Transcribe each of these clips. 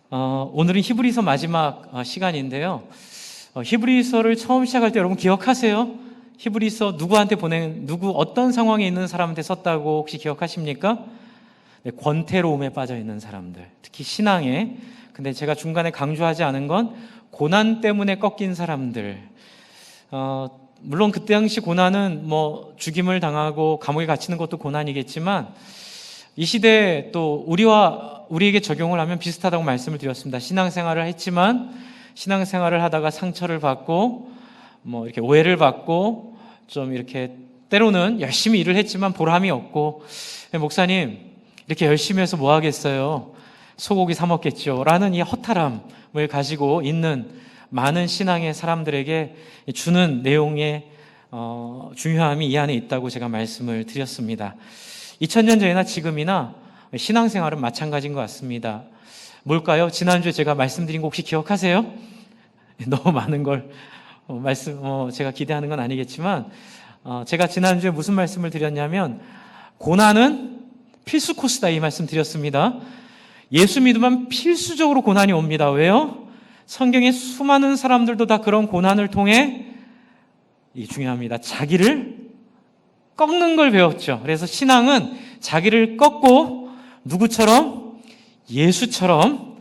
오늘은 히브리서 마지막 시간인데요. 히브리서를 처음 시작할 때 여러분 기억하세요? 히브리서 누구 어떤 상황에 있는 사람한테 썼다고 혹시 기억하십니까? 네, 권태로움에 빠져 있는 사람들, 특히 신앙에. 근데 제가 중간에 강조하지 않은 건 고난 때문에 꺾인 사람들. 물론 그때 당시 고난은 죽임을 당하고 감옥에 갇히는 것도 고난이겠지만 이 시대에 또 우리에게 적용을 하면 비슷하다고 말씀을 드렸습니다. 신앙생활을 했지만 신앙생활을 하다가 상처를 받고 이렇게 오해를 받고 좀 이렇게 때로는 열심히 일을 했지만 보람이 없고, 목사님 이렇게 열심히 해서 뭐 하겠어요? 소고기 사 먹겠죠 라는 이 허탈함을 가지고 있는 많은 신앙의 사람들에게 주는 내용의 중요함이 이 안에 있다고 제가 말씀을 드렸습니다. 2000년 전이나 지금이나 신앙생활은 마찬가지인 것 같습니다. 뭘까요? 지난주에 제가 말씀드린 거 혹시 기억하세요? 너무 많은 걸 제가 기대하는 건 아니겠지만 제가 지난주에 무슨 말씀을 드렸냐면 고난은 필수 코스다 이 말씀 드렸습니다. 예수 믿으면 필수적으로 고난이 옵니다. 왜요? 성경의 수많은 사람들도 다 그런 고난을 통해 중요합니다. 자기를 꺾는 걸 배웠죠. 그래서 신앙은 자기를 꺾고 누구처럼? 예수처럼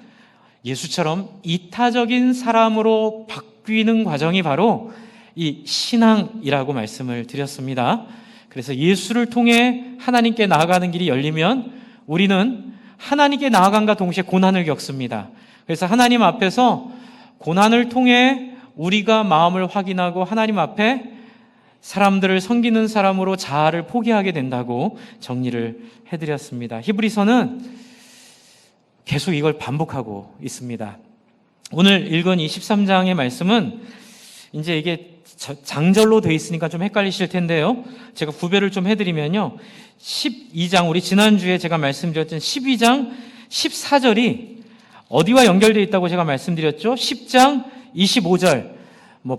이타적인 사람으로 바뀌는 과정이 바로 이 신앙이라고 말씀을 드렸습니다. 그래서 예수를 통해 하나님께 나아가는 길이 열리면 우리는 하나님께 나아간과 동시에 고난을 겪습니다. 그래서 하나님 앞에서 고난을 통해 우리가 마음을 확인하고 하나님 앞에 사람들을 섬기는 사람으로 자아를 포기하게 된다고 정리를 해드렸습니다. 히브리서는 계속 이걸 반복하고 있습니다. 오늘 읽은 이 13장의 말씀은 이제 이게 장절로 되어 있으니까 좀 헷갈리실 텐데요. 제가 구별을 좀 해드리면요. 12장, 우리 지난주에 제가 말씀드렸던 12장 14절이 어디와 연결되어 있다고 제가 말씀드렸죠? 10장 25절.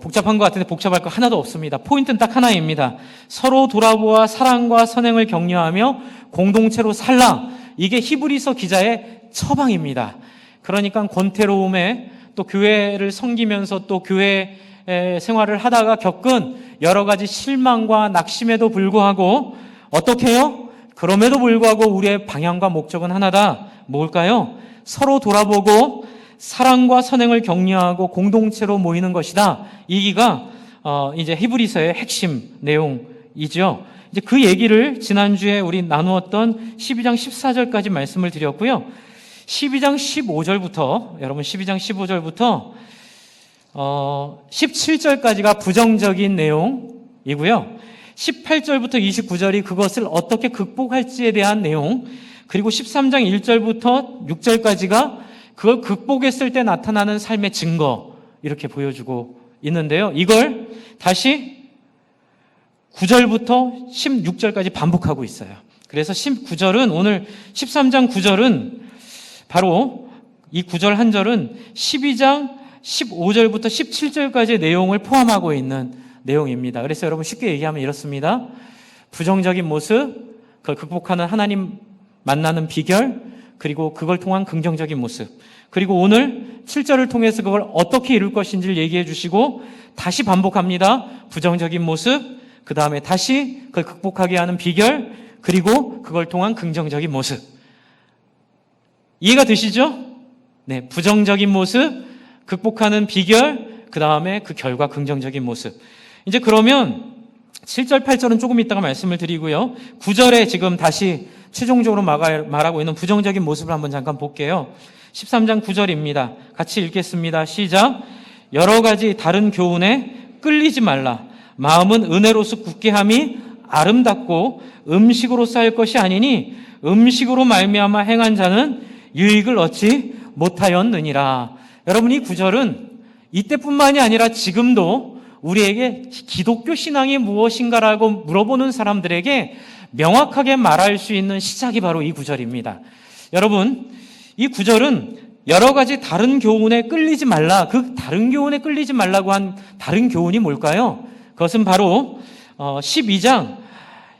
복잡한 것 같은데 복잡할 거 하나도 없습니다. 포인트는 딱 하나입니다. 서로 돌아보아 사랑과 선행을 격려하며 공동체로 살라. 이게 히브리서 기자의 처방입니다. 그러니까 권태로움에 또 교회를 섬기면서 또 교회 생활을 하다가 겪은 여러 가지 실망과 낙심에도 불구하고 어떻게 해요? 그럼에도 불구하고 우리의 방향과 목적은 하나다. 뭘까요? 서로 돌아보고 사랑과 선행을 격려하고 공동체로 모이는 것이다. 이기가 이제 히브리서의 핵심 내용이죠. 이제 그 얘기를 지난주에 우리 나누었던 12장 14절까지 말씀을 드렸고요. 12장 15절부터 여러분 12장 15절부터 17절까지가 부정적인 내용이고요. 18절부터 29절이 그것을 어떻게 극복할지에 대한 내용, 그리고 13장 1절부터 6절까지가 그걸 극복했을 때 나타나는 삶의 증거, 이렇게 보여주고 있는데요. 이걸 다시 9절부터 16절까지 반복하고 있어요. 그래서 19절은 오늘 13장 9절은 바로 이 9절 한 절은 12장 15절부터 17절까지의 내용을 포함하고 있는 내용입니다. 그래서 여러분 쉽게 얘기하면 이렇습니다. 부정적인 모습, 그걸 극복하는 하나님 만나는 비결, 그리고 그걸 통한 긍정적인 모습, 그리고 오늘 7절을 통해서 그걸 어떻게 이룰 것인지를 얘기해 주시고 다시 반복합니다. 부정적인 모습, 그 다음에 다시 그걸 극복하게 하는 비결, 그리고 그걸 통한 긍정적인 모습. 이해가 되시죠? 네, 부정적인 모습, 극복하는 비결, 그 다음에 그 결과 긍정적인 모습. 이제 그러면 7절, 8절은 조금 이따가 말씀을 드리고요. 9절에 지금 다시 최종적으로 말하고 있는 부정적인 모습을 한번 잠깐 볼게요. 13장 9절입니다. 같이 읽겠습니다. 시작. 여러 가지 다른 교훈에 끌리지 말라. 마음은 은혜로서 굳게 함이 아름답고 음식으로 쌓일 것이 아니니 음식으로 말미암아 행한 자는 유익을 얻지 못하였느니라. 여러분, 이 구절은 이때뿐만이 아니라 지금도 우리에게 기독교 신앙이 무엇인가라고 물어보는 사람들에게 명확하게 말할 수 있는 시작이 바로 이 구절입니다. 여러분, 이 구절은 여러 가지 다른 교훈에 끌리지 말라. 그 다른 교훈에 끌리지 말라고 한 다른 교훈이 뭘까요? 그것은 바로 12장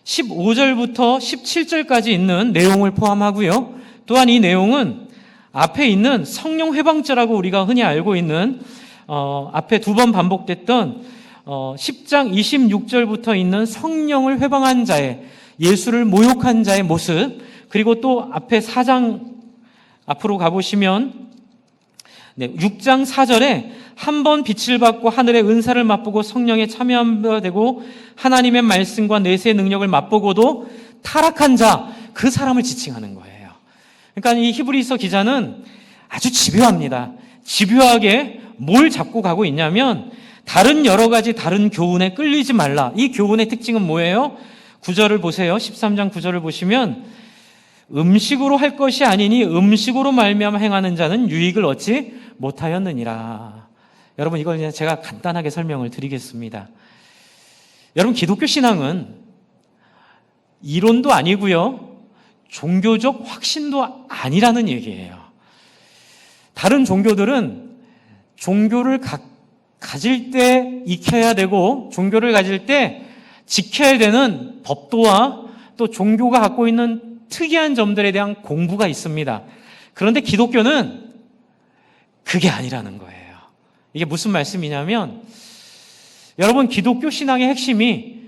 15절부터 17절까지 있는 내용을 포함하고요. 또한 이 내용은 앞에 있는 성령 회방죄라고 우리가 흔히 알고 있는 앞에 두 번 반복됐던 10장 26절부터 있는 성령을 회방한 자의, 예수를 모욕한 자의 모습, 그리고 또 앞에 4장 앞으로 가보시면 6장 4절에 한 번 빛을 받고 하늘의 은사를 맛보고 성령에 참여하게 되고 하나님의 말씀과 내세의 능력을 맛보고도 타락한 자, 그 사람을 지칭하는 거예요. 그러니까 이 히브리서 기자는 아주 집요합니다. 집요하게 뭘 잡고 가고 있냐면 다른 여러 가지 다른 교훈에 끌리지 말라. 이 교훈의 특징은 뭐예요? 9절을 보세요. 13장 9절을 보시면 음식으로 할 것이 아니니 음식으로 말미암아 행하는 자는 유익을 얻지 못하였느니라. 여러분, 이걸 그냥 제가 간단하게 설명을 드리겠습니다. 여러분, 기독교 신앙은 이론도 아니고요, 종교적 확신도 아니라는 얘기예요. 다른 종교들은 종교를 가질 때 익혀야 되고 종교를 가질 때 지켜야 되는 법도와 또 종교가 갖고 있는 특이한 점들에 대한 공부가 있습니다. 그런데 기독교는 그게 아니라는 거예요. 이게 무슨 말씀이냐면, 여러분, 기독교 신앙의 핵심이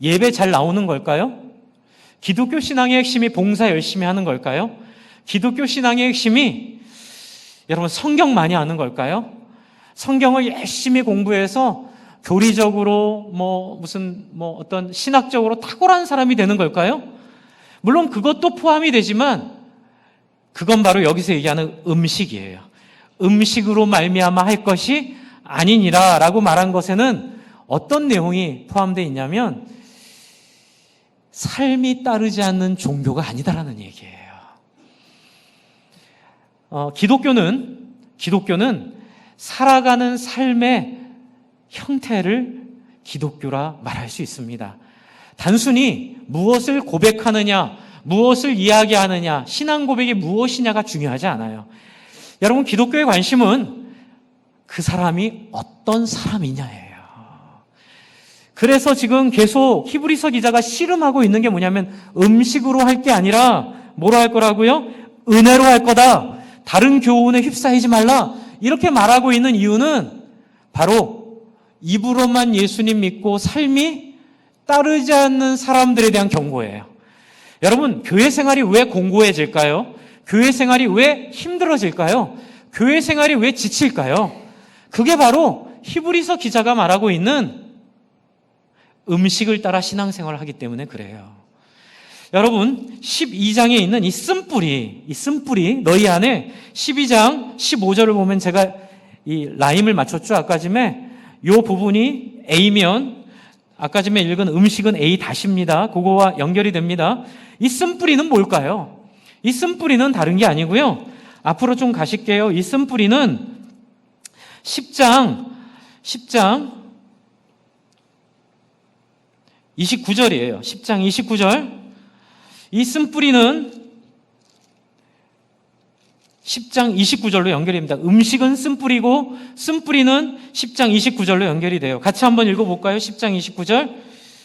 예배 잘 나오는 걸까요? 기독교 신앙의 핵심이 봉사 열심히 하는 걸까요? 기독교 신앙의 핵심이 여러분 성경 많이 아는 걸까요? 성경을 열심히 공부해서 교리적으로 어떤 신학적으로 탁월한 사람이 되는 걸까요? 물론 그것도 포함이 되지만 그건 바로 여기서 얘기하는 음식이에요. 음식으로 말미암아 할 것이 아니니라 라고 말한 것에는 어떤 내용이 포함되어 있냐면 삶이 따르지 않는 종교가 아니다라는 얘기예요. 기독교는 살아가는 삶의 형태를 기독교라 말할 수 있습니다. 단순히 무엇을 고백하느냐, 무엇을 이야기하느냐, 신앙 고백이 무엇이냐가 중요하지 않아요. 여러분, 기독교의 관심은 그 사람이 어떤 사람이냐예요. 그래서 지금 계속 히브리서 기자가 씨름하고 있는 게 뭐냐면 음식으로 할 게 아니라 뭐로 할 거라고요? 은혜로 할 거다. 다른 교훈에 휩싸이지 말라. 이렇게 말하고 있는 이유는 바로 입으로만 예수님 믿고 삶이 따르지 않는 사람들에 대한 경고예요. 여러분, 교회 생활이 왜 공고해질까요? 교회 생활이 왜 힘들어질까요? 교회 생활이 왜 지칠까요? 그게 바로 히브리서 기자가 말하고 있는 음식을 따라 신앙생활을 하기 때문에 그래요. 여러분, 12장에 있는 이 쓴뿌리 너희 안에 12장 15절을 보면 제가 이 라임을 맞췄죠. 아까쯤에 이 부분이 A면 아까쯤에 읽은 음식은 A 다시입니다. 그거와 연결이 됩니다. 이 쓴뿌리는 뭘까요? 이 쓴뿌리는 다른 게 아니고요. 앞으로 좀 가실게요. 이 쓴뿌리는 10장 29절이에요. 10장 29절. 이 쓴뿌리는 10장 29절로 연결이 됩니다. 음식은 쓴뿌리고 쓴뿌리는 10장 29절로 연결이 돼요. 같이 한번 읽어볼까요? 10장 29절.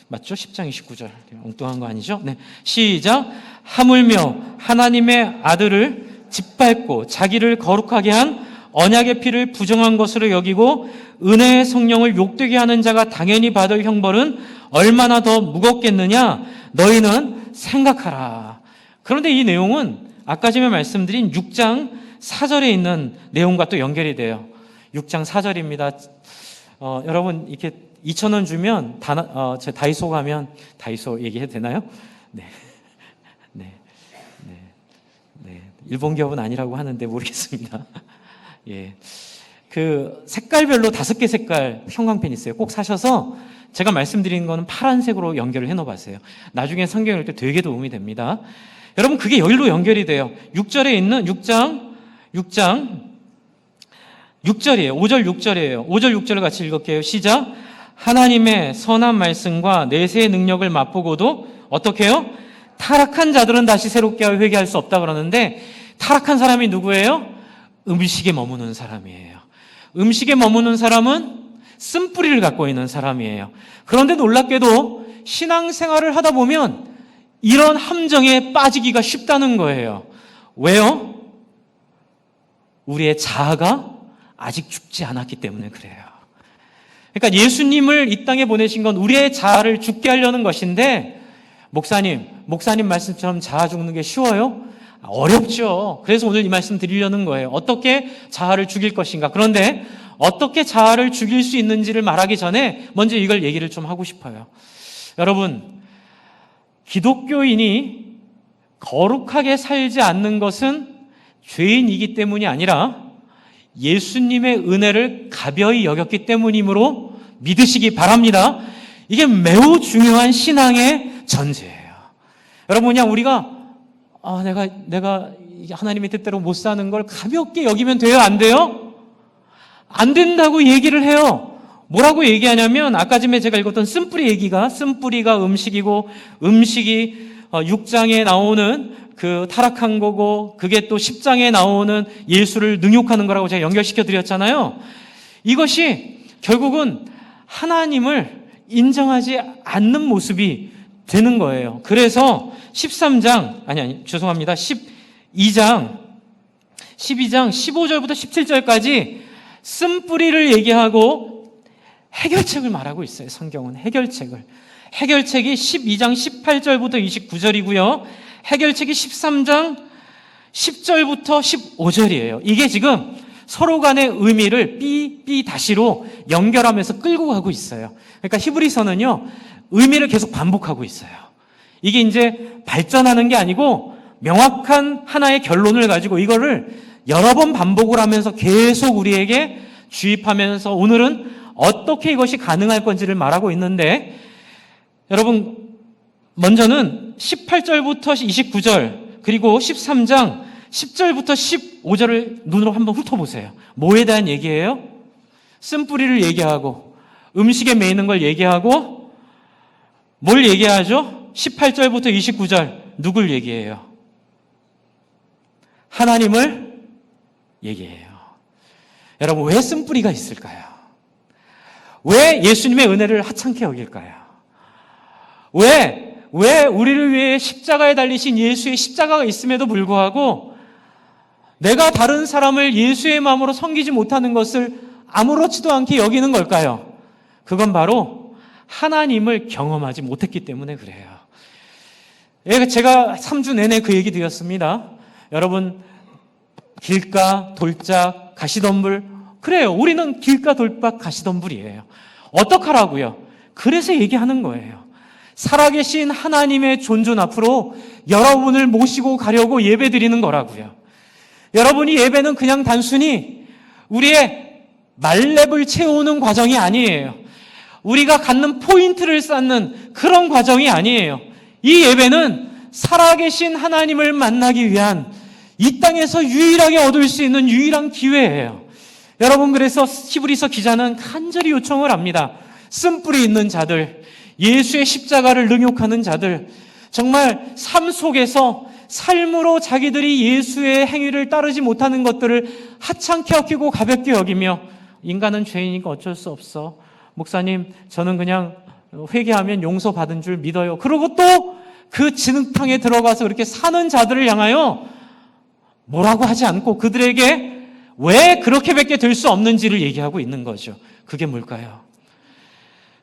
맞죠? 10장 29절. 엉뚱한 거 아니죠? 네. 시작. 하물며 하나님의 아들을 짓밟고 자기를 거룩하게 한 언약의 피를 부정한 것으로 여기고 은혜의 성령을 욕되게 하는 자가 당연히 받을 형벌은 얼마나 더 무겁겠느냐? 너희는 생각하라. 그런데 이 내용은 아까 전에 말씀드린 6장 4절에 있는 내용과 또 연결이 돼요. 6장 4절입니다. 여러분, 이렇게 2,000원 주면 제 다이소 가면, 다이소 얘기해도 되나요? 네. 일본 기업은 아니라고 하는데 모르겠습니다. 예. 그 색깔별로 5개 색깔 형광펜 있어요. 꼭 사셔서 제가 말씀드리는 거는 파란색으로 연결을 해놓아봤어요. 나중에 성경 읽을 때 되게 도움이 됩니다. 여러분, 그게 여기로 연결이 돼요. 6절에 있는 6장 6절이에요. 5절 6절이에요. 5절 6절을 같이 읽을게요. 시작. 하나님의 선한 말씀과 내세의 능력을 맛보고도 어떻게 해요? 타락한 자들은 다시 새롭게 회개할 수 없다 그러는데, 타락한 사람이 누구예요? 음식에 머무는 사람이에요. 음식에 머무는 사람은 쓴뿌리를 갖고 있는 사람이에요. 그런데 놀랍게도 신앙생활을 하다 보면 이런 함정에 빠지기가 쉽다는 거예요. 왜요? 우리의 자아가 아직 죽지 않았기 때문에 그래요. 그러니까 예수님을 이 땅에 보내신 건 우리의 자아를 죽게 하려는 것인데, 목사님 말씀처럼 자아 죽는 게 쉬워요? 어렵죠. 그래서 오늘 이 말씀 드리려는 거예요. 어떻게 자아를 죽일 것인가. 그런데 어떻게 자아를 죽일 수 있는지를 말하기 전에 먼저 이걸 얘기를 좀 하고 싶어요. 여러분, 기독교인이 거룩하게 살지 않는 것은 죄인이기 때문이 아니라 예수님의 은혜를 가벼이 여겼기 때문이므로 믿으시기 바랍니다. 이게 매우 중요한 신앙의 전제예요. 여러분, 그냥 우리가 내가 하나님의 뜻대로 못 사는 걸 가볍게 여기면 돼요? 안 돼요? 안 된다고 얘기를 해요. 뭐라고 얘기하냐면, 아까 전에 제가 읽었던 쓴뿌리가 음식이고, 음식이 6장에 나오는 그 타락한 거고, 그게 또 10장에 나오는 예수를 능욕하는 거라고 제가 연결시켜 드렸잖아요. 이것이 결국은 하나님을 인정하지 않는 모습이 되는 거예요. 그래서 12장 15절부터 17절까지 쓴뿌리를 얘기하고 해결책을 말하고 있어요. 성경은 해결책이 12장 18절부터 29절이고요. 해결책이 13장 10절부터 15절이에요. 이게 지금 서로 간의 의미를 삐-다시로 연결하면서 끌고 가고 있어요. 그러니까 히브리서는요, 의미를 계속 반복하고 있어요. 이게 이제 발전하는 게 아니고 명확한 하나의 결론을 가지고 이거를 여러 번 반복을 하면서 계속 우리에게 주입하면서 오늘은 어떻게 이것이 가능할 건지를 말하고 있는데, 여러분, 먼저는 18절부터 29절 그리고 13장 10절부터 15절을 눈으로 한번 훑어보세요. 뭐에 대한 얘기예요? 쓴뿌리를 얘기하고 음식에 매이는 걸 얘기하고 뭘 얘기하죠? 18절부터 29절 누굴 얘기해요? 하나님을 얘기해요. 여러분, 왜 쓴뿌리가 있을까요? 왜 예수님의 은혜를 하찮게 여길까요? 왜 우리를 위해 십자가에 달리신 예수의 십자가가 있음에도 불구하고 내가 다른 사람을 예수의 마음으로 섬기지 못하는 것을 아무렇지도 않게 여기는 걸까요? 그건 바로 하나님을 경험하지 못했기 때문에 그래요. 제가 3주 내내 그 얘기 드렸습니다. 여러분, 길가, 돌짝, 가시덤불, 그래요. 우리는 길가, 돌박, 가시덤불이에요. 어떡하라고요? 그래서 얘기하는 거예요. 살아계신 하나님의 존존 앞으로 여러분을 모시고 가려고 예배 드리는 거라고요. 여러분이 예배는 그냥 단순히 우리의 말렙을 채우는 과정이 아니에요. 우리가 갖는 포인트를 쌓는 그런 과정이 아니에요. 이 예배는 살아계신 하나님을 만나기 위한 이 땅에서 유일하게 얻을 수 있는 유일한 기회예요. 여러분, 그래서 히브리서 기자는 간절히 요청을 합니다. 쓴뿌리 있는 자들, 예수의 십자가를 능욕하는 자들, 정말 삶 속에서 삶으로 자기들이 예수의 행위를 따르지 못하는 것들을 하찮게 여기고 가볍게 여기며, 인간은 죄인이니까 어쩔 수 없어. 목사님, 저는 그냥 회개하면 용서받은 줄 믿어요. 그리고 또 그 진흙탕에 들어가서 그렇게 사는 자들을 향하여 뭐라고 하지 않고 그들에게 왜 그렇게밖에 될 수 없는지를 얘기하고 있는 거죠. 그게 뭘까요?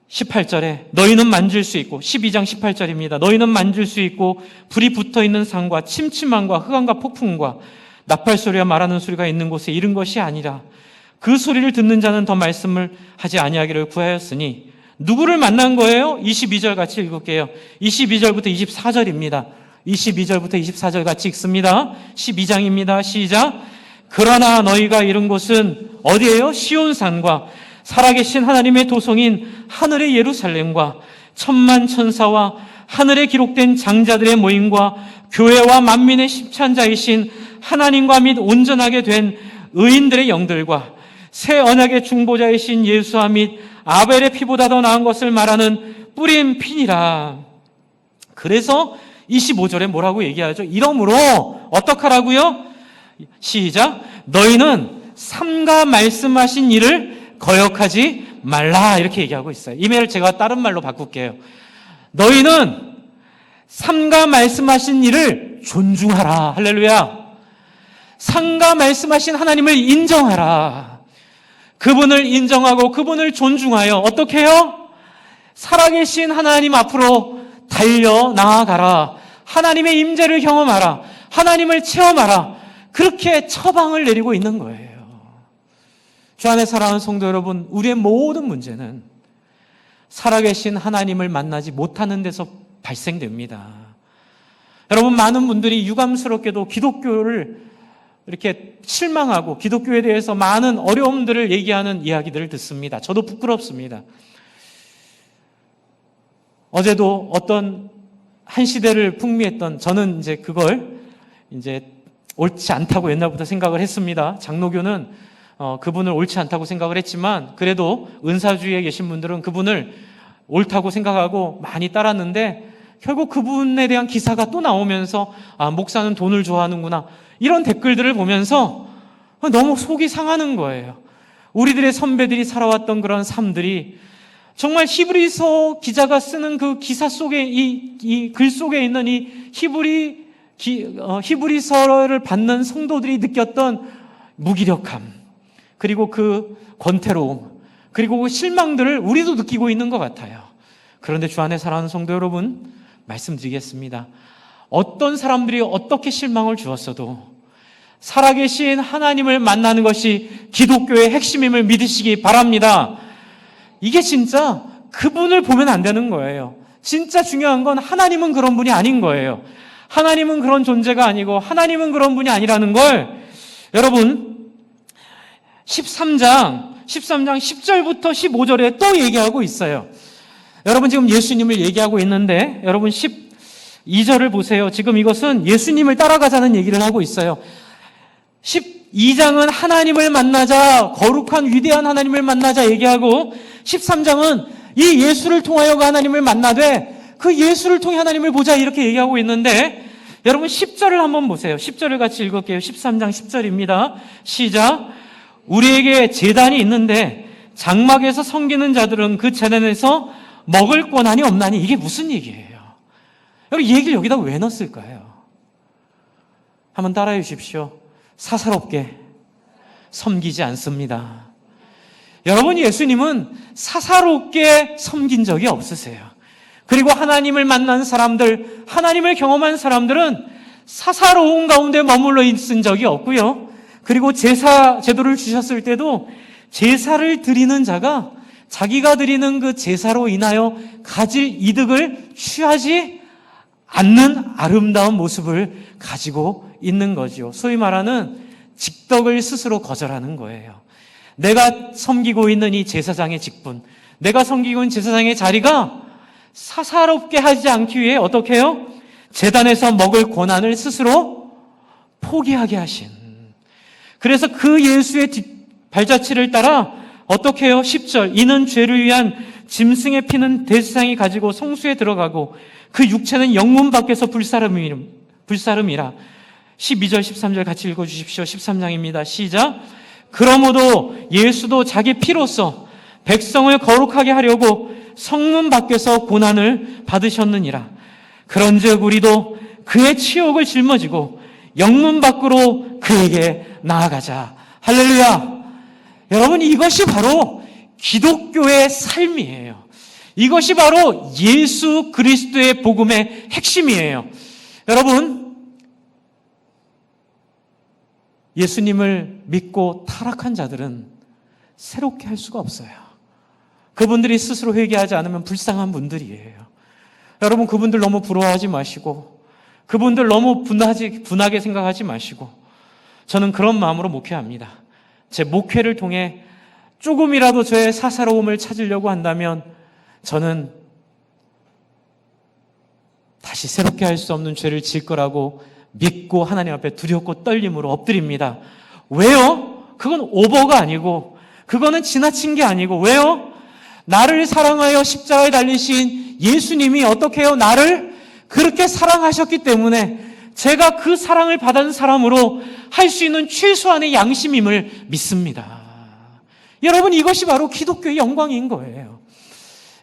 18절에 너희는 만질 수 있고, 12장 18절입니다. 너희는 만질 수 있고 불이 붙어있는 산과 침침함과 흑암과 폭풍과 나팔 소리와 말하는 소리가 있는 곳에 이른 것이 아니라 그 소리를 듣는 자는 더 말씀을 하지 아니하기를 구하였으니, 누구를 만난 거예요? 22절 같이 읽을게요. 22절부터 24절입니다. 22절부터 24절 같이 읽습니다. 12장입니다. 시작. 그러나 너희가 이른 곳은 어디예요? 시온산과 살아계신 하나님의 도성인 하늘의 예루살렘과 천만 천사와 하늘에 기록된 장자들의 모임과 교회와 만민의 심찬자이신 하나님과 및 온전하게 된 의인들의 영들과 새 언약의 중보자이신 예수와 및 아벨의 피보다 더 나은 것을 말하는 뿌린 피니라. 그래서 25절에 뭐라고 얘기하죠? 이러므로 어떡하라고요? 시작. 너희는 삼가 말씀하신 일을 거역하지 말라, 이렇게 얘기하고 있어요. 이메일 제가 다른 말로 바꿀게요. 너희는 삼가 말씀하신 일을 존중하라. 할렐루야. 상가 말씀하신 하나님을 인정하라. 그분을 인정하고 그분을 존중하여 어떻게 해요? 살아계신 하나님 앞으로 달려 나아가라. 하나님의 임재를 경험하라. 하나님을 체험하라. 그렇게 처방을 내리고 있는 거예요. 주 안에 사랑하는 성도 여러분, 우리의 모든 문제는 살아계신 하나님을 만나지 못하는 데서 발생됩니다. 여러분, 많은 분들이 유감스럽게도 기독교를 이렇게 실망하고 기독교에 대해서 많은 어려움들을 얘기하는 이야기들을 듣습니다. 저도 부끄럽습니다. 어제도 어떤 한 시대를 풍미했던, 저는 이제 그걸 이제 옳지 않다고 옛날부터 생각을 했습니다. 장로교는 그분을 옳지 않다고 생각을 했지만, 그래도 은사주의에 계신 분들은 그분을 옳다고 생각하고 많이 따랐는데, 결국 그분에 대한 기사가 또 나오면서 목사는 돈을 좋아하는구나, 이런 댓글들을 보면서 너무 속이 상하는 거예요. 우리들의 선배들이 살아왔던 그런 삶들이 정말 히브리서 기자가 쓰는 그 기사 속에, 이 글 속에 있는 이 히브리서를 받는 성도들이 느꼈던 무기력함, 그리고 그 권태로움, 그리고 그 실망들을 우리도 느끼고 있는 것 같아요. 그런데 주 안에 사랑하는 성도 여러분, 말씀드리겠습니다. 어떤 사람들이 어떻게 실망을 주었어도 살아계신 하나님을 만나는 것이 기독교의 핵심임을 믿으시기 바랍니다. 이게 진짜 그분을 보면 안 되는 거예요. 진짜 중요한 건 하나님은 그런 분이 아닌 거예요. 하나님은 그런 존재가 아니고 하나님은 그런 분이 아니라는 걸 여러분 13장 10절부터 15절에 또 얘기하고 있어요. 여러분 지금 예수님을 얘기하고 있는데 여러분 12절을 보세요. 지금 이것은 예수님을 따라가자는 얘기를 하고 있어요. 12장은 하나님을 만나자, 거룩한 위대한 하나님을 만나자 얘기하고, 13장은 이 예수를 통하여가 하나님을 만나되 그 예수를 통해 하나님을 보자, 이렇게 얘기하고 있는데, 여러분 10절을 한번 보세요. 10절을 같이 읽을게요. 13장 10절입니다. 시작. 우리에게 제단이 있는데 장막에서 섬기는 자들은 그 제단에서 먹을 권한이 없나니. 이게 무슨 얘기예요? 여러분, 이 얘기를 여기다 왜 넣었을까요? 한번 따라해 주십시오. 사사롭게 섬기지 않습니다. 여러분, 예수님은 사사롭게 섬긴 적이 없으세요. 그리고 하나님을 만난 사람들, 하나님을 경험한 사람들은 사사로운 가운데 머물러 있은 적이 없고요. 그리고 제사 제도를 주셨을 때도 제사를 드리는 자가 자기가 드리는 그 제사로 인하여 가질 이득을 취하지 않는 아름다운 모습을 가지고 있는 거죠. 소위 말하는 직덕을 스스로 거절하는 거예요. 내가 섬기고 있는 이 제사장의 직분, 내가 섬기고 있는 제사장의 자리가 사사롭게 하지 않기 위해 어떻게 해요? 제단에서 먹을 권한을 스스로 포기하게 하신. 그래서 그 예수의 발자취를 따라 어떻게 해요? 10절. 이는 죄를 위한 짐승의 피는 대제사장이 가지고 성수에 들어가고 그 육체는 영문 밖에서 불사름이라. 12절, 13절 같이 읽어주십시오. 13장입니다. 시작. 그러므로 예수도 자기 피로써 백성을 거룩하게 하려고 성문 밖에서 고난을 받으셨느니라. 그런즉 우리도 그의 치욕을 짊어지고 영문 밖으로 그에게 나아가자. 할렐루야. 여러분, 이것이 바로 기독교의 삶이에요. 이것이 바로 예수 그리스도의 복음의 핵심이에요. 여러분, 예수님을 믿고 타락한 자들은 새롭게 할 수가 없어요. 그분들이 스스로 회개하지 않으면 불쌍한 분들이에요. 여러분, 그분들 너무 부러워하지 마시고, 그분들 너무 분하게 생각하지 마시고, 저는 그런 마음으로 목회합니다. 제 목회를 통해 조금이라도 저의 사사로움을 찾으려고 한다면 저는 다시 새롭게 할 수 없는 죄를 지을 거라고 믿고 하나님 앞에 두렵고 떨림으로 엎드립니다. 왜요? 그건 오버가 아니고, 그거는 지나친 게 아니고, 왜요? 나를 사랑하여 십자가에 달리신 예수님이 어떻게 해요? 나를 그렇게 사랑하셨기 때문에 제가 그 사랑을 받은 사람으로 할 수 있는 최소한의 양심임을 믿습니다. 여러분, 이것이 바로 기독교의 영광인 거예요.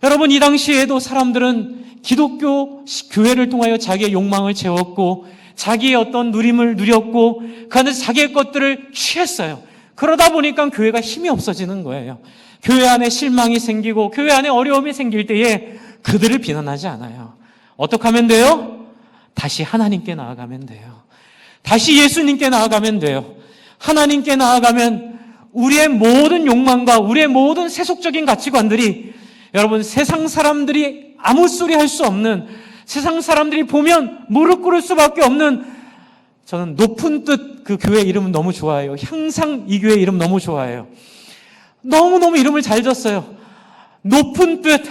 여러분, 이 당시에도 사람들은 기독교 교회를 통하여 자기의 욕망을 채웠고 자기의 어떤 누림을 누렸고 그 안에서 자기의 것들을 취했어요. 그러다 보니까 교회가 힘이 없어지는 거예요. 교회 안에 실망이 생기고 교회 안에 어려움이 생길 때에 그들을 비난하지 않아요. 어떻게 하면 돼요? 다시 하나님께 나아가면 돼요. 다시 예수님께 나아가면 돼요. 하나님께 나아가면 우리의 모든 욕망과 우리의 모든 세속적인 가치관들이 여러분 세상 사람들이 아무 소리 할 수 없는, 세상 사람들이 보면 무릎 꿇을 수밖에 없는, 저는 높은 뜻 그 교회 이름은 너무 좋아해요. 향상 이 교회 이름 너무 좋아해요. 너무너무 이름을 잘 졌어요. 높은 뜻,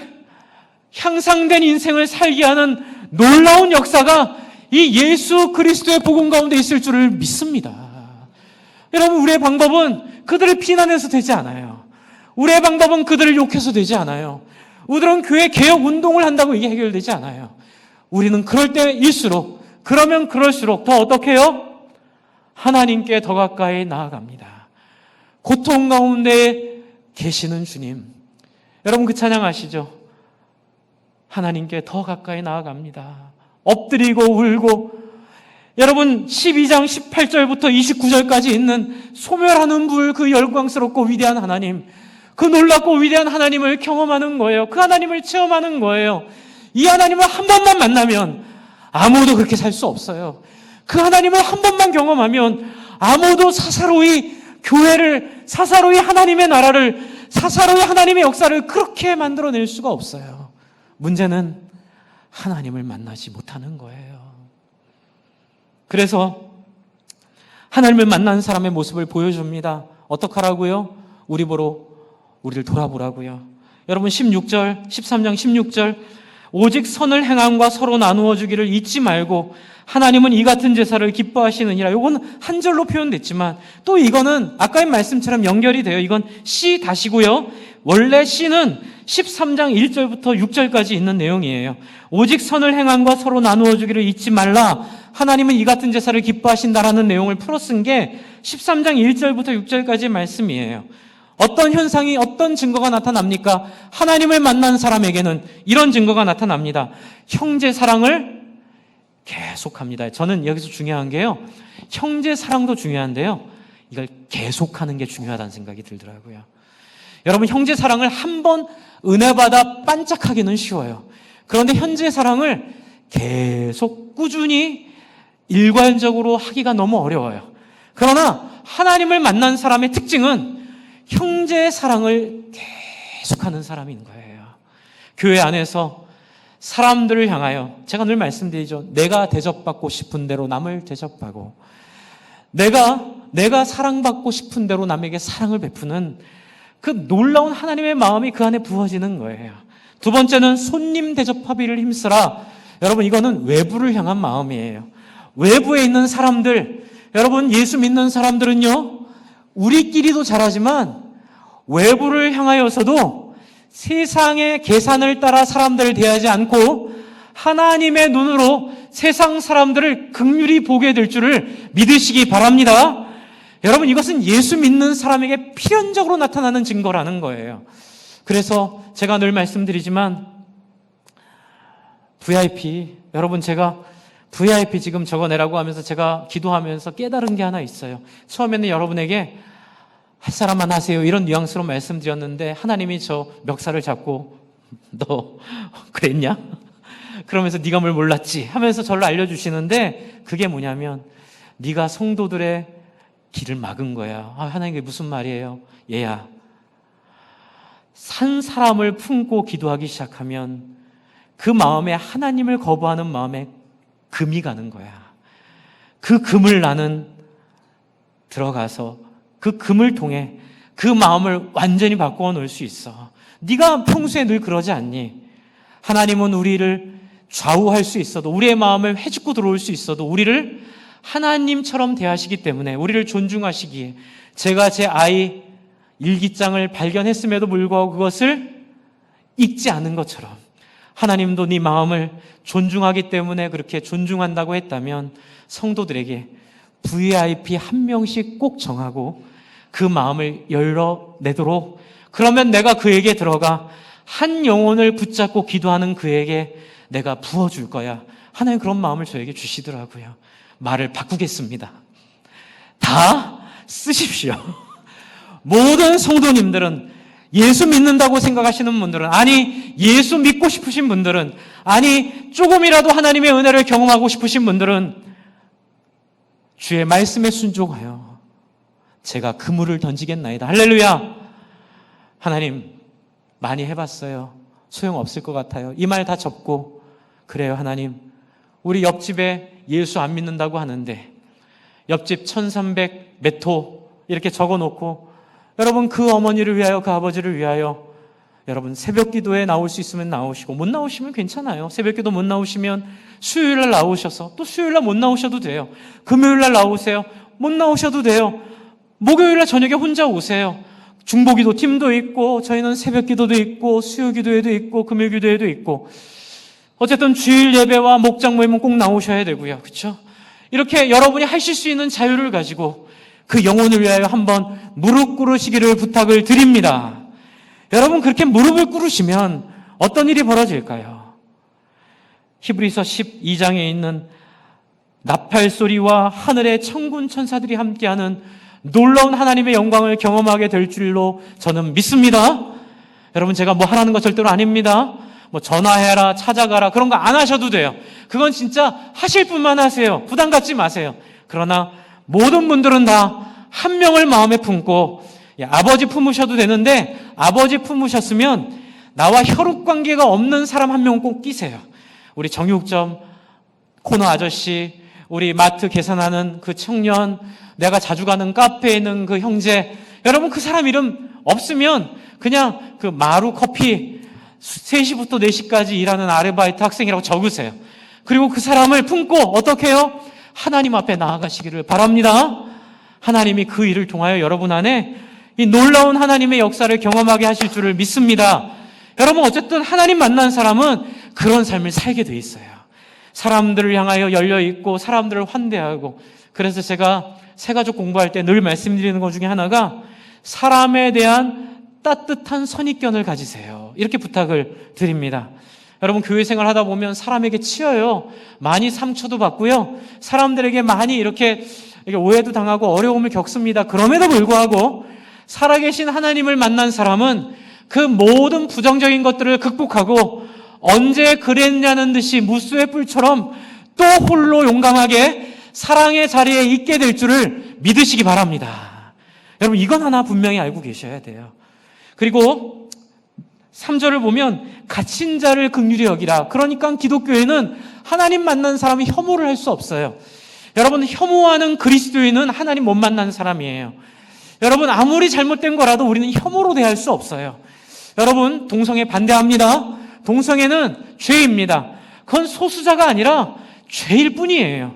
향상된 인생을 살게 하는 놀라운 역사가 이 예수 그리스도의 복음 가운데 있을 줄을 믿습니다. 여러분, 우리의 방법은 그들을 비난해서 되지 않아요. 우리의 방법은 그들을 욕해서 되지 않아요. 우리는 교회 개혁 운동을 한다고 이게 해결되지 않아요. 우리는 그럴 때일수록, 그러면 그럴수록 더 어떻게 해요? 하나님께 더 가까이 나아갑니다. 고통 가운데 계시는 주님, 여러분 그 찬양 아시죠? 하나님께 더 가까이 나아갑니다. 엎드리고 울고, 여러분 12장 18절부터 29절까지 있는 소멸하는 불, 그 열광스럽고 위대한 하나님, 그 놀랍고 위대한 하나님을 경험하는 거예요. 그 하나님을 체험하는 거예요. 이 하나님을 한 번만 만나면 아무도 그렇게 살 수 없어요. 그 하나님을 한 번만 경험하면 아무도 사사로이 교회를, 사사로이 하나님의 나라를, 사사로이 하나님의 역사를 그렇게 만들어낼 수가 없어요. 문제는 하나님을 만나지 못하는 거예요. 그래서 하나님을 만난 사람의 모습을 보여줍니다. 어떡하라고요? 우리 보러 우리를 돌아보라고요. 여러분 16절, 13장 16절, 오직 선을 행함과 서로 나누어 주기를 잊지 말고 하나님은 이 같은 제사를 기뻐하시느니라. 이건 한 절로 표현됐지만 또 이거는 아까의 말씀처럼 연결이 돼요. 이건 C 다시고요. 원래 C는 13장 1절부터 6절까지 있는 내용이에요. 오직 선을 행함과 서로 나누어 주기를 잊지 말라. 하나님은 이 같은 제사를 기뻐하신다라는 내용을 풀어 쓴 게 13장 1절부터 6절까지의 말씀이에요. 어떤 현상이, 어떤 증거가 나타납니까? 하나님을 만난 사람에게는 이런 증거가 나타납니다. 형제 사랑을 계속합니다. 저는 여기서 중요한 게요, 형제 사랑도 중요한데요, 이걸 계속하는 게 중요하다는 생각이 들더라고요. 여러분, 형제 사랑을 한 번 은혜 받아 반짝하기는 쉬워요. 그런데 형제 사랑을 계속 꾸준히 일관적으로 하기가 너무 어려워요. 그러나 하나님을 만난 사람의 특징은 형제의 사랑을 계속하는 사람인 거예요. 교회 안에서 사람들을 향하여, 제가 늘 말씀드리죠. 내가 대접받고 싶은 대로 남을 대접하고, 내가 사랑받고 싶은 대로 남에게 사랑을 베푸는 그 놀라운 하나님의 마음이 그 안에 부어지는 거예요. 두 번째는 손님 대접하기를 힘쓰라. 여러분, 이거는 외부를 향한 마음이에요. 외부에 있는 사람들, 여러분 예수 믿는 사람들은요, 우리끼리도 잘하지만 외부를 향하여서도 세상의 계산을 따라 사람들을 대하지 않고 하나님의 눈으로 세상 사람들을 긍휼히 보게 될 줄을 믿으시기 바랍니다. 여러분, 이것은 예수 믿는 사람에게 필연적으로 나타나는 증거라는 거예요. 그래서 제가 늘 말씀드리지만 VIP, 여러분 제가 VIP 지금 적어내라고 하면서 제가 기도하면서 깨달은 게 하나 있어요. 처음에는 여러분에게 할 사람만 하세요 이런 뉘앙스로 말씀드렸는데 하나님이 저 멱살을 잡고 너 그랬냐? 그러면서 네가 뭘 몰랐지 하면서 저를 알려주시는데, 그게 뭐냐면 네가 성도들의 길을 막은 거야. 하나님, 그게 무슨 말이에요? 얘야, 산 사람을 품고 기도하기 시작하면 그 마음에 하나님을 거부하는 마음에 금이 가는 거야. 그 금을 나는 들어가서 그 금을 통해 그 마음을 완전히 바꾸어 놓을 수 있어. 네가 평소에 늘 그러지 않니? 하나님은 우리를 좌우할 수 있어도, 우리의 마음을 헤집고 들어올 수 있어도 우리를 하나님처럼 대하시기 때문에, 우리를 존중하시기에, 제가 제 아이 일기장을 발견했음에도 불구하고 그것을 읽지 않은 것처럼 하나님도 네 마음을 존중하기 때문에 그렇게 존중한다고 했다면 성도들에게 VIP 한 명씩 꼭 정하고 그 마음을 열어내도록, 그러면 내가 그에게 들어가 한 영혼을 붙잡고 기도하는 그에게 내가 부어줄 거야 하나님 그런 마음을 저에게 주시더라고요. 말을 바꾸겠습니다. 다 쓰십시오. 모든 성도님들은, 예수 믿는다고 생각하시는 분들은, 아니 예수 믿고 싶으신 분들은, 아니 조금이라도 하나님의 은혜를 경험하고 싶으신 분들은 주의 말씀에 순종하여 제가 그물을 던지겠나이다. 할렐루야. 하나님 많이 해봤어요. 소용없을 것 같아요. 이 말 다 접고, 그래요 하나님, 우리 옆집에 예수 안 믿는다고 하는데 옆집 1300 몇 호 이렇게 적어놓고, 여러분 그 어머니를 위하여, 그 아버지를 위하여 여러분 새벽 기도에 나올 수 있으면 나오시고, 못 나오시면 괜찮아요. 새벽 기도 못 나오시면 수요일날 나오셔서, 또 수요일날 못 나오셔도 돼요. 금요일날 나오세요. 못 나오셔도 돼요. 목요일날 저녁에 혼자 오세요. 중보기도 팀도 있고, 저희는 새벽 기도도 있고, 수요 기도회도 있고, 금요 기도회도 있고, 어쨌든 주일 예배와 목장 모임은 꼭 나오셔야 되고요. 그렇죠? 이렇게 여러분이 하실 수 있는 자유를 가지고 그 영혼을 위하여 한번 무릎 꿇으시기를 부탁을 드립니다. 여러분 그렇게 무릎을 꿇으시면 어떤 일이 벌어질까요? 히브리서 12장에 있는 나팔 소리와 하늘의 천군 천사들이 함께하는 놀라운 하나님의 영광을 경험하게 될 줄로 저는 믿습니다. 여러분 제가 뭐 하라는 거 절대로 아닙니다. 뭐 전화해라, 찾아가라, 그런 거 안 하셔도 돼요. 그건 진짜 하실 분만 하세요. 부담 갖지 마세요. 그러나 모든 분들은 다 한 명을 마음에 품고, 아버지 품으셔도 되는데, 아버지 품으셨으면 나와 혈육 관계가 없는 사람 한 명 꼭 끼세요. 우리 정육점 코너 아저씨, 우리 마트 계산하는 그 청년, 내가 자주 가는 카페에 있는 그 형제, 여러분 그 사람 이름 없으면 그냥 그 마루 커피 3시부터 4시까지 일하는 아르바이트 학생이라고 적으세요. 그리고 그 사람을 품고 어떻게 해요? 하나님 앞에 나아가시기를 바랍니다. 하나님이 그 일을 통하여 여러분 안에 이 놀라운 하나님의 역사를 경험하게 하실 줄을 믿습니다. 여러분 어쨌든 하나님 만난 사람은 그런 삶을 살게 돼 있어요. 사람들을 향하여 열려있고 사람들을 환대하고. 그래서 제가 새가족 공부할 때 늘 말씀드리는 것 중에 하나가, 사람에 대한 따뜻한 선입견을 가지세요. 이렇게 부탁을 드립니다. 여러분 교회 생활 하다 보면 사람에게 치여요. 많이 상처도 받고요. 사람들에게 많이 이렇게 오해도 당하고 어려움을 겪습니다. 그럼에도 불구하고 살아계신 하나님을 만난 사람은 그 모든 부정적인 것들을 극복하고 언제 그랬냐는 듯이 무수의 뿔처럼 또 홀로 용감하게 사랑의 자리에 있게 될 줄을 믿으시기 바랍니다. 여러분 이건 하나 분명히 알고 계셔야 돼요. 그리고 3절을 보면 갇힌 자를 긍휼히 여기라. 그러니까 기독교에는 하나님 만난 사람이 혐오를 할 수 없어요. 여러분 혐오하는 그리스도인은 하나님 못 만난 사람이에요. 여러분 아무리 잘못된 거라도 우리는 혐오로 대할 수 없어요. 여러분 동성애 반대합니다. 동성애는 죄입니다. 그건 소수자가 아니라 죄일 뿐이에요.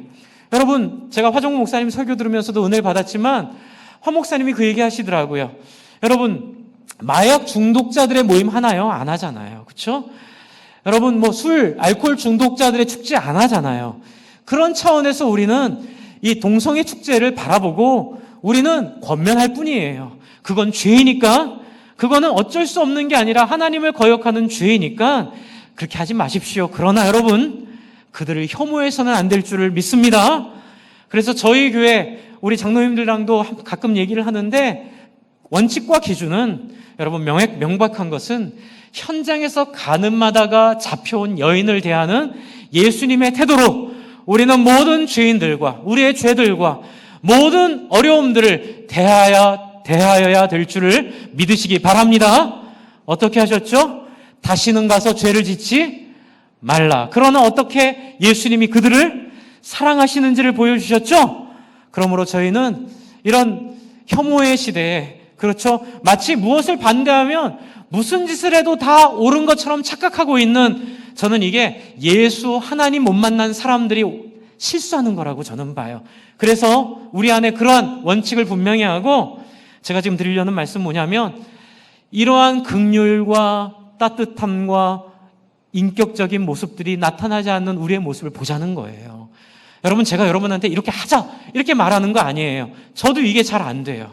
여러분 제가 화정우 목사님 설교 들으면서도 은혜를 받았지만 화 목사님이 그 얘기 하시더라고요. 여러분 마약 중독자들의 모임 하나요? 안 하잖아요. 그렇죠? 여러분 뭐 술, 알코올 중독자들의 축제 안 하잖아요. 그런 차원에서 우리는 이 동성애 축제를 바라보고 우리는 권면할 뿐이에요. 그건 죄이니까, 그거는 어쩔 수 없는 게 아니라 하나님을 거역하는 죄이니까 그렇게 하지 마십시오. 그러나 여러분 그들을 혐오해서는 안 될 줄을 믿습니다. 그래서 저희 교회 우리 장로님들랑도 가끔 얘기를 하는데, 원칙과 기준은 여러분 명백한 것은 현장에서 가늠하다가 잡혀온 여인을 대하는 예수님의 태도로 우리는 모든 죄인들과 우리의 죄들과 모든 어려움들을 대하여야 될 줄을 믿으시기 바랍니다. 어떻게 하셨죠? 다시는 가서 죄를 짓지 말라. 그러나 어떻게 예수님이 그들을 사랑하시는지를 보여주셨죠? 그러므로 저희는 이런 혐오의 시대에, 그렇죠, 마치 무엇을 반대하면 무슨 짓을 해도 다 옳은 것처럼 착각하고 있는, 저는 이게 예수 하나님 못 만난 사람들이 실수하는 거라고 저는 봐요. 그래서 우리 안에 그러한 원칙을 분명히 하고, 제가 지금 드리려는 말씀 뭐냐면, 이러한 긍휼과 따뜻함과 인격적인 모습들이 나타나지 않는 우리의 모습을 보자는 거예요. 여러분 제가 여러분한테 이렇게 하자 이렇게 말하는 거 아니에요. 저도 이게 잘 안 돼요.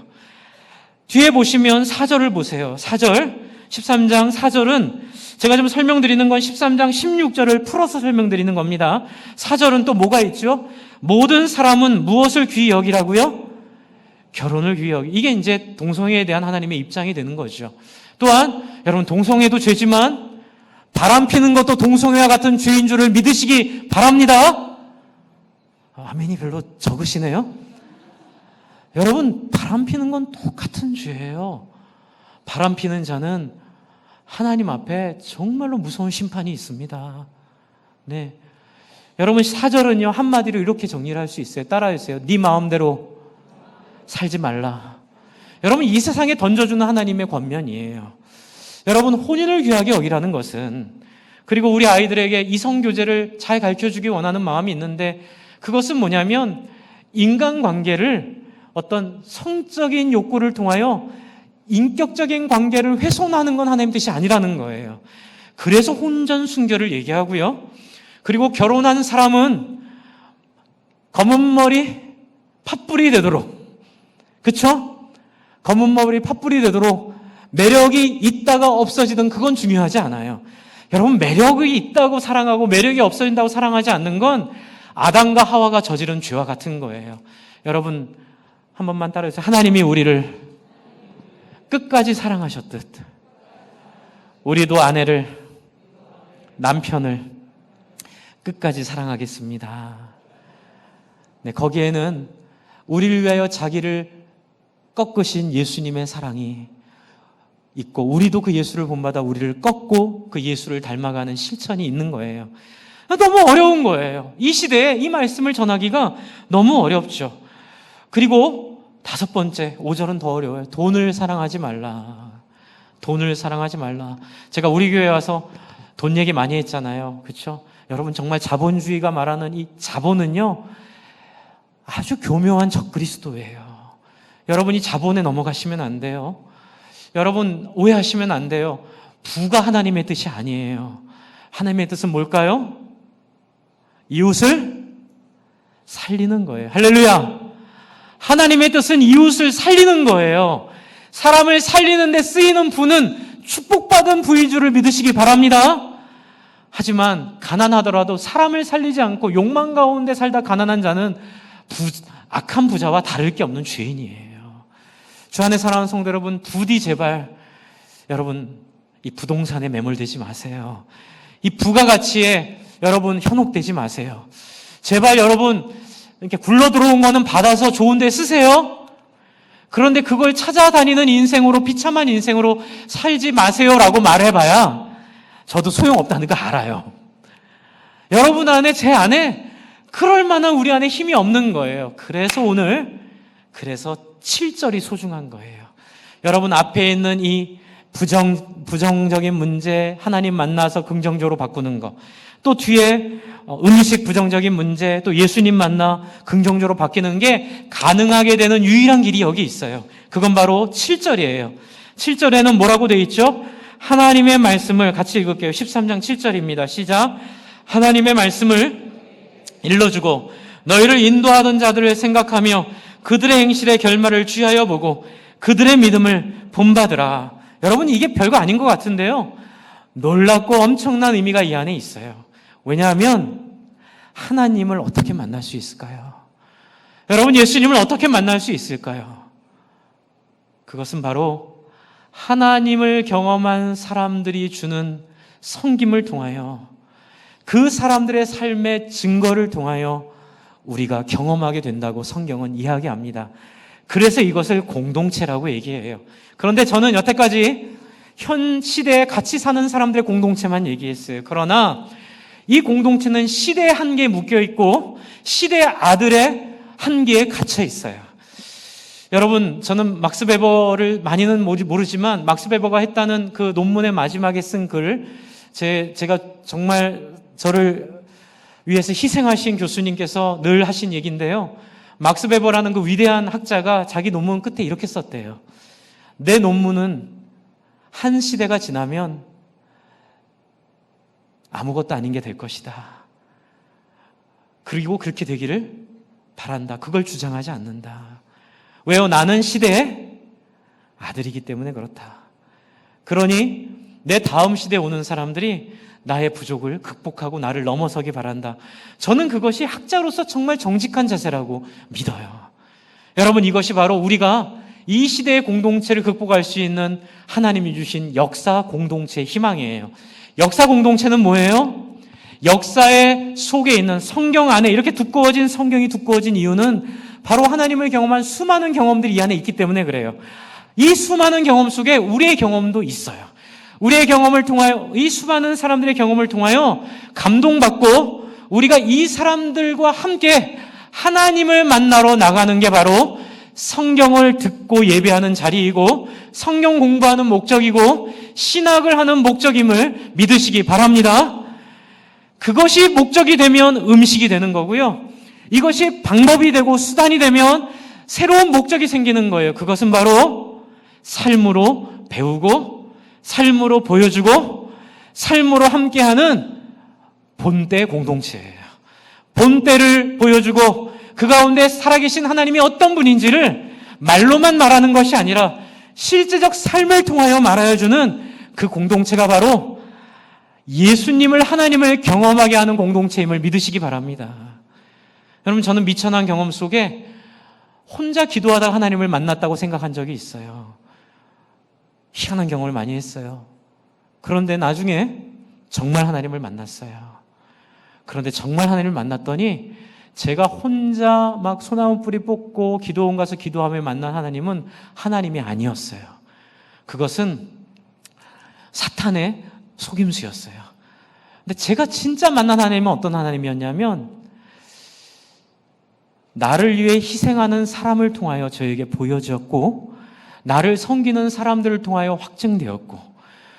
뒤에 보시면 4절을 보세요. 4절 13장 4절은 제가 좀 설명드리는 건 13장 16절을 풀어서 설명드리는 겁니다. 4절은 또 뭐가 있죠? 모든 사람은 무엇을 귀히 여기라고요? 결혼을 귀히 여기. 이게 이제 동성애에 대한 하나님의 입장이 되는 거죠. 또한 여러분 동성애도 죄지만 바람 피는 것도 동성애와 같은 죄인 줄을 믿으시기 바랍니다. 아멘이 별로 적으시네요. 여러분 바람 피는 건 똑같은 죄예요. 바람 피는 자는 하나님 앞에 정말로 무서운 심판이 있습니다. 네, 여러분 4절은요 한마디로 이렇게 정리를 할 수 있어요. 따라해주세요. 네 마음대로 살지 말라. 여러분 이 세상에 던져주는 하나님의 권면이에요. 여러분 혼인을 귀하게 여기라는 것은, 그리고 우리 아이들에게 이성교제를 잘 가르쳐주기 원하는 마음이 있는데, 그것은 뭐냐면 인간관계를 어떤 성적인 욕구를 통하여 인격적인 관계를 훼손하는 건 하나님 뜻이 아니라는 거예요. 그래서 혼전순결을 얘기하고요. 그리고 결혼한 사람은 검은 머리 팥불이 되도록, 그렇죠? 검은 머리 팥불이 되도록 매력이 있다가 없어지든 그건 중요하지 않아요. 여러분 매력이 있다고 사랑하고 매력이 없어진다고 사랑하지 않는 건 아담과 하와가 저지른 죄와 같은 거예요. 여러분 한 번만 따라해주세요. 하나님이 우리를 끝까지 사랑하셨듯 우리도 아내를, 남편을 끝까지 사랑하겠습니다. 네, 거기에는 우리를 위하여 자기를 꺾으신 예수님의 사랑이 있고, 우리도 그 예수를 본받아 우리를 꺾고 그 예수를 닮아가는 실천이 있는 거예요. 너무 어려운 거예요. 이 시대에 이 말씀을 전하기가 너무 어렵죠. 그리고 5번째, 5절은 더 어려워요. 돈을 사랑하지 말라. 돈을 사랑하지 말라. 제가 우리 교회 와서 돈 얘기 많이 했잖아요. 그렇죠? 여러분 정말 자본주의가 말하는 이 자본은요 아주 교묘한 적그리스도예요. 여러분이 자본에 넘어가시면 안 돼요. 여러분 오해하시면 안 돼요. 부가 하나님의 뜻이 아니에요. 하나님의 뜻은 뭘까요? 이웃을 살리는 거예요. 할렐루야. 하나님의 뜻은 이웃을 살리는 거예요. 사람을 살리는 데 쓰이는 부는 축복받은 부인 줄을 믿으시기 바랍니다. 하지만 가난하더라도 사람을 살리지 않고 욕망 가운데 살다 가난한 자는 악한 부자와 다를 게 없는 죄인이에요. 주 안에 사랑하는 성도 여러분, 부디 제발 여러분 이 부동산에 매몰되지 마세요. 이 부가가치에 여러분 현혹되지 마세요. 제발 여러분 이렇게 굴러 들어온 거는 받아서 좋은 데 쓰세요. 그런데 그걸 찾아다니는 인생으로, 비참한 인생으로 살지 마세요라고 말해봐야 저도 소용없다는 거 알아요. 여러분 안에, 제 안에 그럴 만한 우리 안에 힘이 없는 거예요. 그래서 7절이 소중한 거예요. 여러분 앞에 있는 이 부정적인 문제 하나님 만나서 긍정적으로 바꾸는 거, 또 뒤에 음식 부정적인 문제 또 예수님 만나 긍정적으로 바뀌는 게 가능하게 되는 유일한 길이 여기 있어요. 그건 바로 7절이에요. 7절에는 뭐라고 되어 있죠? 하나님의 말씀을 같이 읽을게요. 13장 7절입니다. 시작. 하나님의 말씀을 일러주고 너희를 인도하던 자들을 생각하며 그들의 행실의 결말을 주의하여 보고 그들의 믿음을 본받으라. 여러분 이게 별거 아닌 것 같은데요, 놀랍고 엄청난 의미가 이 안에 있어요. 왜냐하면 하나님을 어떻게 만날 수 있을까요? 여러분 예수님을 어떻게 만날 수 있을까요? 그것은 바로 하나님을 경험한 사람들이 주는 섬김을 통하여, 그 사람들의 삶의 증거를 통하여 우리가 경험하게 된다고 성경은 이야기합니다. 그래서 이것을 공동체라고 얘기해요. 그런데 저는 여태까지 현 시대에 같이 사는 사람들의 공동체만 얘기했어요. 그러나 이 공동체는 시대의 한계에 묶여 있고 시대의 아들의 한계에 갇혀 있어요. 여러분 저는 막스 베버를 많이는 모르지만 막스 베버가 했다는 그 논문의 마지막에 쓴 글, 제가 정말 저를 위해서 희생하신 교수님께서 늘 하신 얘기인데요, 막스 베버라는 그 위대한 학자가 자기 논문 끝에 이렇게 썼대요. 내 논문은 한 시대가 지나면 아무것도 아닌 게 될 것이다. 그리고 그렇게 되기를 바란다. 그걸 주장하지 않는다. 왜요? 나는 시대의 아들이기 때문에 그렇다. 그러니 내 다음 시대에 오는 사람들이 나의 부족을 극복하고 나를 넘어서기 바란다. 저는 그것이 학자로서 정말 정직한 자세라고 믿어요. 여러분, 이것이 바로 우리가 이 시대의 공동체를 극복할 수 있는 하나님이 주신 역사 공동체의 희망이에요. 역사 공동체는 뭐예요? 역사의 속에 있는 성경 안에, 이렇게 두꺼워진 성경이 두꺼워진 이유는 바로 하나님을 경험한 수많은 경험들이 이 안에 있기 때문에 그래요. 이 수많은 경험 속에 우리의 경험도 있어요. 우리의 경험을 통하여, 이 수많은 사람들의 경험을 통하여 감동받고 우리가 이 사람들과 함께 하나님을 만나러 나가는 게 바로 성경을 듣고 예배하는 자리이고 성경 공부하는 목적이고 신학을 하는 목적임을 믿으시기 바랍니다. 그것이 목적이 되면 음식이 되는 거고요. 이것이 방법이 되고 수단이 되면 새로운 목적이 생기는 거예요. 그것은 바로 삶으로 배우고 삶으로 보여주고 삶으로 함께하는 본때 공동체예요. 본때를 보여주고 그 가운데 살아계신 하나님이 어떤 분인지를 말로만 말하는 것이 아니라 실제적 삶을 통하여 말하여주는 그 공동체가 바로 예수님을, 하나님을 경험하게 하는 공동체임을 믿으시기 바랍니다. 여러분, 저는 미천한 경험 속에 혼자 기도하다가 하나님을 만났다고 생각한 적이 있어요. 희한한 경험을 많이 했어요. 그런데 나중에 정말 하나님을 만났어요. 그런데 정말 하나님을 만났더니 제가 혼자 막 소나무 뿌리 뽑고 기도원 가서 기도하며 만난 하나님은 하나님이 아니었어요. 그것은 사탄의 속임수였어요. 근데 제가 진짜 만난 하나님은 어떤 하나님이었냐면 나를 위해 희생하는 사람을 통하여 저에게 보여졌고 나를 섬기는 사람들을 통하여 확증되었고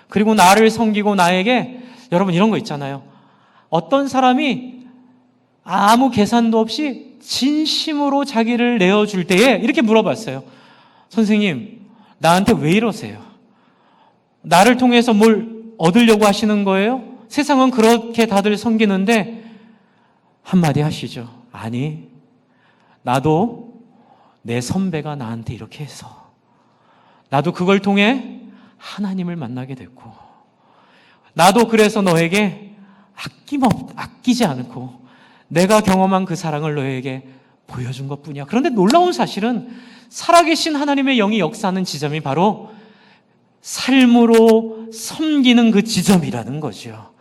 그리고 나를 섬기고 나에게 여러분 이런 거 있잖아요. 어떤 사람이 아무 계산도 없이 진심으로 자기를 내어줄 때에 이렇게 물어봤어요. 선생님, 나한테 왜 이러세요? 나를 통해서 뭘 얻으려고 하시는 거예요? 세상은 그렇게 다들 섬기는데 한마디 하시죠. 아니, 나도 내 선배가 나한테 이렇게 해서 나도 그걸 통해 하나님을 만나게 됐고 나도 그래서 너에게 아끼지 않고 내가 경험한 그 사랑을 너에게 보여준 것뿐이야. 그런데 놀라운 사실은 살아계신 하나님의 영이 역사하는 지점이 바로 삶으로 섬기는 그 지점이라는 거죠.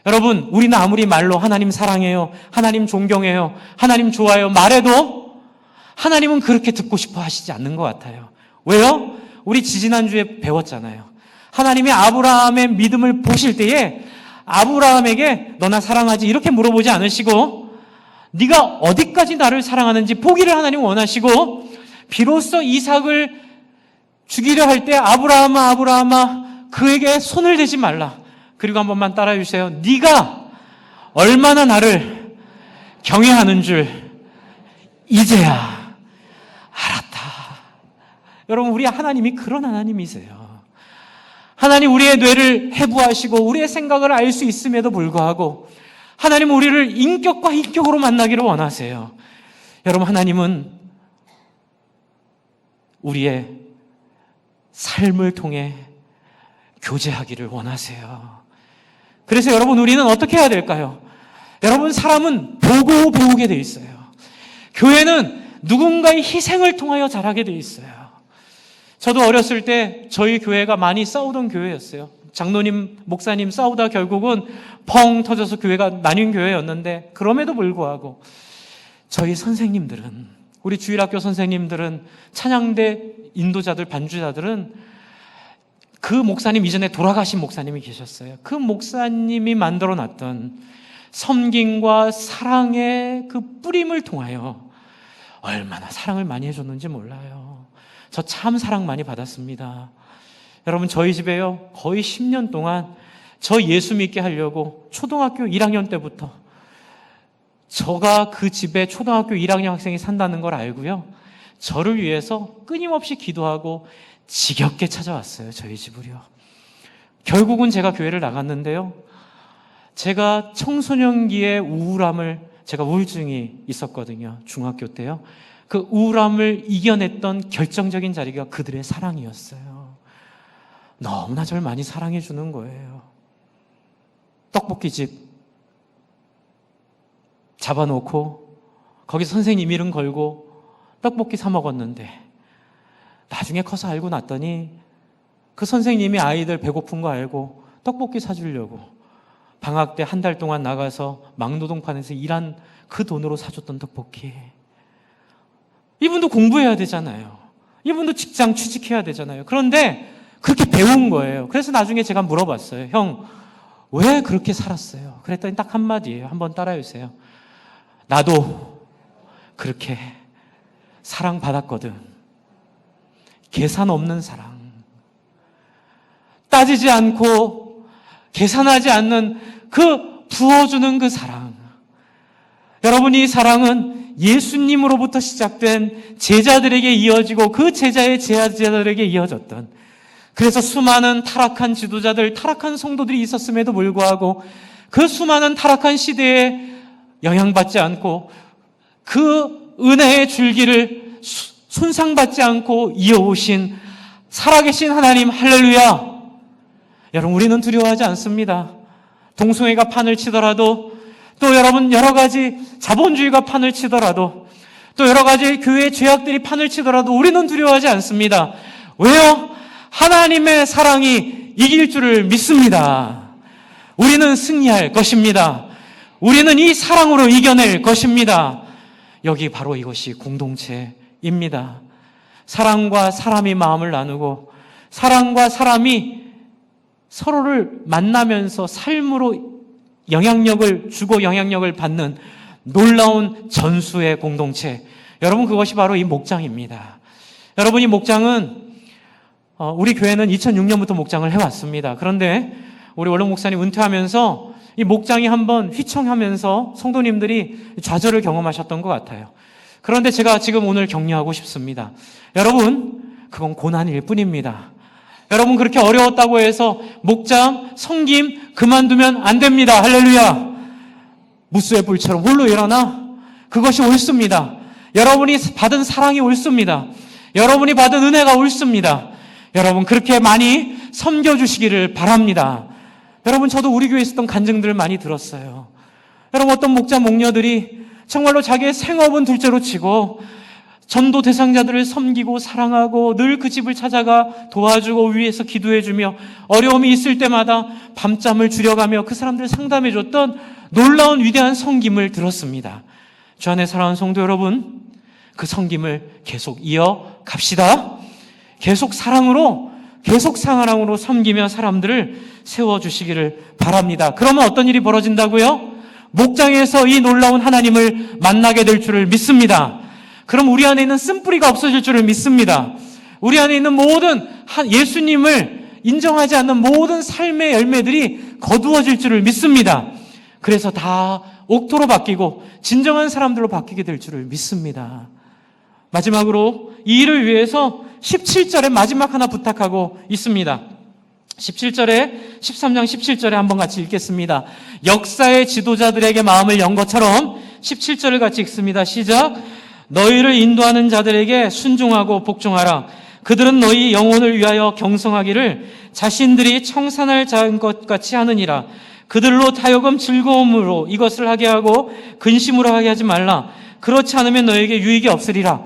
여러분, 우리는 아무리 말로 하나님 사랑해요, 하나님 존경해요, 하나님 좋아요 말해도 하나님은 그렇게 듣고 싶어 하시지 않는 것 같아요. 왜요? 우리 지지난주에 배웠잖아요. 하나님이 아브라함의 믿음을 보실 때에 아브라함에게 너나 사랑하지 이렇게 물어보지 않으시고 네가 어디까지 나를 사랑하는지 보기를 하나님 원하시고 비로소 이삭을 죽이려 할 때 아브라함아 그에게 손을 대지 말라. 그리고 한 번만 따라해 주세요. 네가 얼마나 나를 경외하는 줄 이제야 알았다. 여러분, 우리 하나님이 그런 하나님이세요. 하나님 우리의 뇌를 해부하시고 우리의 생각을 알 수 있음에도 불구하고 하나님은 우리를 인격과 인격으로 만나기를 원하세요. 여러분, 하나님은 우리의 삶을 통해 교제하기를 원하세요. 그래서 여러분, 우리는 어떻게 해야 될까요? 여러분, 사람은 보고 배우게 돼 있어요. 교회는 누군가의 희생을 통하여 자라게 돼 있어요. 저도 어렸을 때 저희 교회가 많이 싸우던 교회였어요. 장로님, 목사님 싸우다 결국은 펑 터져서 교회가 나뉜 교회였는데 그럼에도 불구하고 저희 선생님들은, 우리 주일학교 선생님들은, 찬양대 인도자들, 반주자들은 그 목사님 이전에 돌아가신 목사님이 계셨어요. 그 목사님이 만들어놨던 섬김과 사랑의 그 뿌림을 통하여 얼마나 사랑을 많이 해줬는지 몰라요. 저 참 사랑 많이 받았습니다. 여러분, 저희 집에요 거의 10년 동안 저 예수 믿게 하려고 초등학교 1학년 때부터 저가 그 집에 초등학교 1학년 학생이 산다는 걸 알고요 저를 위해서 끊임없이 기도하고 지겹게 찾아왔어요. 저희 집을요. 결국은 제가 교회를 나갔는데요 제가 청소년기의 우울함을, 제가 우울증이 있었거든요. 중학교 때요. 그 우울함을 이겨냈던 결정적인 자리가 그들의 사랑이었어요. 너무나 저를 많이 사랑해 주는 거예요. 떡볶이집 잡아놓고 거기 선생님 이름 걸고 떡볶이 사 먹었는데 나중에 커서 알고 났더니 그 선생님이 아이들 배고픈 거 알고 떡볶이 사주려고 방학 때 한 달 동안 나가서 막노동판에서 일한 그 돈으로 사줬던 떡볶이. 이분도 공부해야 되잖아요. 이분도 직장 취직해야 되잖아요. 그런데 그렇게 배운 거예요. 그래서 나중에 제가 물어봤어요. 형, 왜 그렇게 살았어요? 그랬더니 딱 한마디예요. 한번 따라해주세요. 나도 그렇게 사랑받았거든. 계산 없는 사랑. 따지지 않고 계산하지 않는 그 부어주는 그 사랑. 여러분, 이 사랑은 예수님으로부터 시작된 제자들에게 이어지고 그 제자의 제자들에게 이어졌던, 그래서 수많은 타락한 지도자들, 타락한 성도들이 있었음에도 불구하고 그 수많은 타락한 시대에 영향받지 않고 그 은혜의 줄기를 손상받지 않고 이어오신 살아계신 하나님, 할렐루야. 여러분, 우리는 두려워하지 않습니다. 동성애가 판을 치더라도, 또 여러분 여러 가지 자본주의가 판을 치더라도, 또 여러 가지 교회의 죄악들이 판을 치더라도 우리는 두려워하지 않습니다. 왜요? 하나님의 사랑이 이길 줄을 믿습니다. 우리는 승리할 것입니다. 우리는 이 사랑으로 이겨낼 것입니다. 여기 바로 이것이 공동체입니다. 사랑과 사람이 마음을 나누고 사랑과 사람이 서로를 만나면서 삶으로 영향력을 주고 영향력을 받는 놀라운 전수의 공동체. 여러분, 그것이 바로 이 목장입니다. 여러분, 이 목장은 우리 교회는 2006년부터 목장을 해왔습니다. 그런데 우리 원록 목사님 은퇴하면서 이 목장이 한번 휘청하면서 성도님들이 좌절을 경험하셨던 것 같아요. 그런데 제가 지금 오늘 격려하고 싶습니다. 여러분, 그건 고난일 뿐입니다. 여러분, 그렇게 어려웠다고 해서 목장, 성김 그만두면 안 됩니다. 할렐루야. 무수의 불처럼 홀로 일어나. 그것이 옳습니다. 여러분이 받은 사랑이 옳습니다. 여러분이 받은 은혜가 옳습니다. 여러분, 그렇게 많이 섬겨주시기를 바랍니다. 여러분, 저도 우리 교회에 있었던 간증들을 많이 들었어요. 여러분, 어떤 목자 목녀들이 정말로 자기의 생업은 둘째로 치고 전도 대상자들을 섬기고 사랑하고 늘 그 집을 찾아가 도와주고 위에서 기도해주며 어려움이 있을 때마다 밤잠을 줄여가며 그 사람들을 상담해줬던 놀라운 위대한 섬김을 들었습니다. 주 안에 사랑하는 성도 여러분, 그 섬김을 계속 이어갑시다. 계속 사랑으로 섬기며 사람들을 세워주시기를 바랍니다. 그러면 어떤 일이 벌어진다고요? 목장에서 이 놀라운 하나님을 만나게 될 줄을 믿습니다. 그럼 우리 안에 있는 쓴뿌리가 없어질 줄을 믿습니다. 우리 안에 있는 모든 예수님을 인정하지 않는 모든 삶의 열매들이 거두어질 줄을 믿습니다. 그래서 다 옥토로 바뀌고 진정한 사람들로 바뀌게 될 줄을 믿습니다. 마지막으로 이 일을 위해서 17절에 마지막 하나 부탁하고 있습니다. 17절에 13장 17절에 한번 같이 읽겠습니다. 역사의 지도자들에게 마음을 연 것처럼 17절을 같이 읽습니다. 시작. 너희를 인도하는 자들에게 순종하고 복종하라. 그들은 너희 영혼을 위하여 경성하기를 자신들이 청산할 자인 것 같이 하느니라. 그들로 하여금 즐거움으로 이것을 하게 하고 근심으로 하게 하지 말라. 그렇지 않으면 너에게 유익이 없으리라.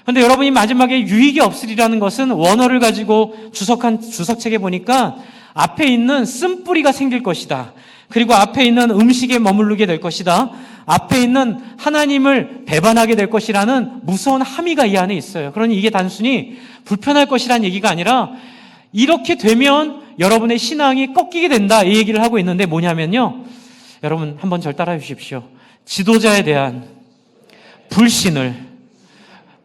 그런데 여러분이 마지막에 유익이 없으리라는 것은 원어를 가지고 주석한 주석책에 보니까 앞에 있는 쓴뿌리가 생길 것이다. 그리고 앞에 있는 음식에 머무르게 될 것이다. 앞에 있는 하나님을 배반하게 될 것이라는 무서운 함의가 이 안에 있어요. 그러니 이게 단순히 불편할 것이라는 얘기가 아니라 이렇게 되면 여러분의 신앙이 꺾이게 된다, 이 얘기를 하고 있는데 뭐냐면요. 여러분 한번 절 따라해 주십시오. 지도자에 대한 불신을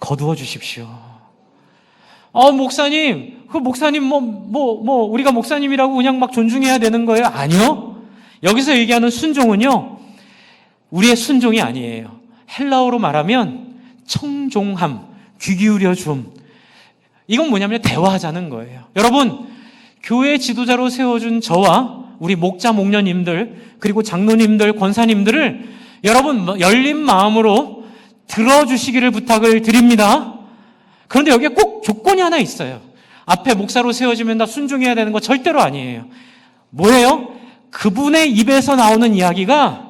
거두어 주십시오. 목사님, 목사님 우리가 목사님이라고 그냥 막 존중해야 되는 거예요? 아니요. 여기서 얘기하는 순종은요, 우리의 순종이 아니에요. 헬라어로 말하면 청종함, 귀 기울여 줌. 이건 뭐냐면 대화하자는 거예요. 여러분, 교회 지도자로 세워준 저와 우리 목자 목녀님들 그리고 장로님들 권사님들을 여러분 열린 마음으로 들어주시기를 부탁을 드립니다. 그런데 여기에 꼭 조건이 하나 있어요. 앞에 목사로 세워지면 다 순종해야 되는 거 절대로 아니에요. 뭐예요? 그분의 입에서 나오는 이야기가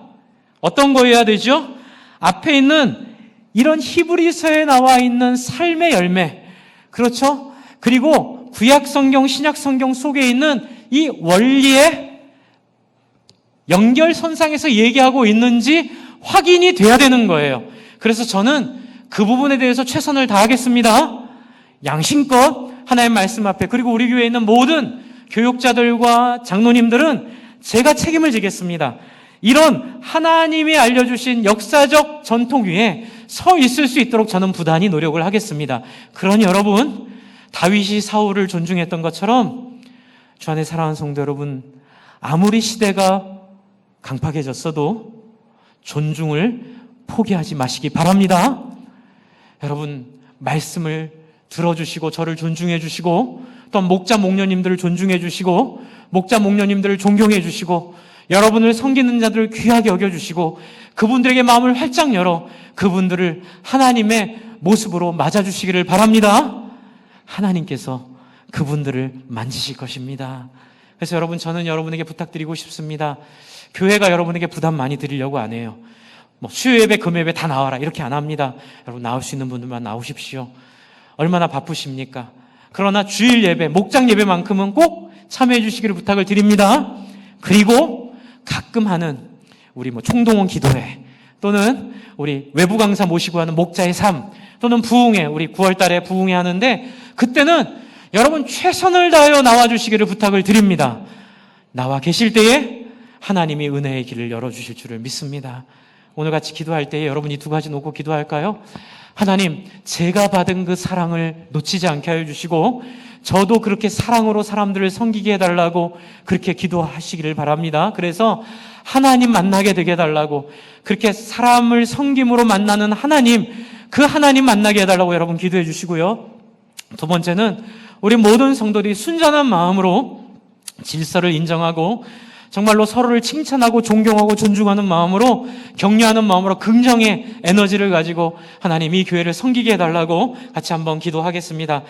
어떤 거여야 되죠? 앞에 있는 이런 히브리서에 나와 있는 삶의 열매, 그렇죠? 그리고 구약 성경, 신약 성경 속에 있는 이 원리의 연결선상에서 얘기하고 있는지 확인이 돼야 되는 거예요. 그래서 저는 그 부분에 대해서 최선을 다하겠습니다. 양심껏 하나님 말씀 앞에, 그리고 우리 교회에 있는 모든 교육자들과 장로님들은 제가 책임을 지겠습니다. 이런 하나님이 알려주신 역사적 전통 위에 서 있을 수 있도록 저는 부단히 노력을 하겠습니다. 그러니 여러분, 다윗이 사울을 존중했던 것처럼 주 안에 사랑하는 성도 여러분, 아무리 시대가 강팍해졌어도 존중을 포기하지 마시기 바랍니다. 여러분, 말씀을 들어주시고 저를 존중해 주시고 또 목자 목녀님들을 존중해 주시고 목자 목녀님들을 존경해 주시고 여러분을 섬기는 자들을 귀하게 여겨주시고 그분들에게 마음을 활짝 열어 그분들을 하나님의 모습으로 맞아주시기를 바랍니다. 하나님께서 그분들을 만지실 것입니다. 그래서 여러분, 저는 여러분에게 부탁드리고 싶습니다. 교회가 여러분에게 부담 많이 드리려고 안 해요. 수요 예배, 금 예배 다 나와라 이렇게 안 합니다. 여러분, 나올 수 있는 분들만 나오십시오. 얼마나 바쁘십니까? 그러나 주일 예배, 목장 예배만큼은 꼭 참여해 주시기를 부탁을 드립니다. 그리고 가끔 하는 우리 총동원 기도회 또는 우리 외부 강사 모시고 하는 목자의 삶 또는 부흥회, 우리 9월 달에 부흥회 하는데 그때는 여러분 최선을 다하여 나와 주시기를 부탁을 드립니다. 나와 계실 때에 하나님이 은혜의 길을 열어주실 줄을 믿습니다. 오늘 같이 기도할 때에 여러분이 두 가지 놓고 기도할까요? 하나님, 제가 받은 그 사랑을 놓치지 않게 하여 주시고 저도 그렇게 사랑으로 사람들을 섬기게 해달라고 그렇게 기도하시기를 바랍니다. 그래서 하나님 만나게 되게 해달라고, 그렇게 사람을 섬김으로 만나는 하나님, 그 하나님 만나게 해달라고 여러분 기도해 주시고요. 두 번째는 우리 모든 성도들이 순전한 마음으로 질서를 인정하고 정말로 서로를 칭찬하고 존경하고 존중하는 마음으로, 격려하는 마음으로 긍정의 에너지를 가지고 하나님 이 교회를 섬기게 해달라고 같이 한번 기도하겠습니다.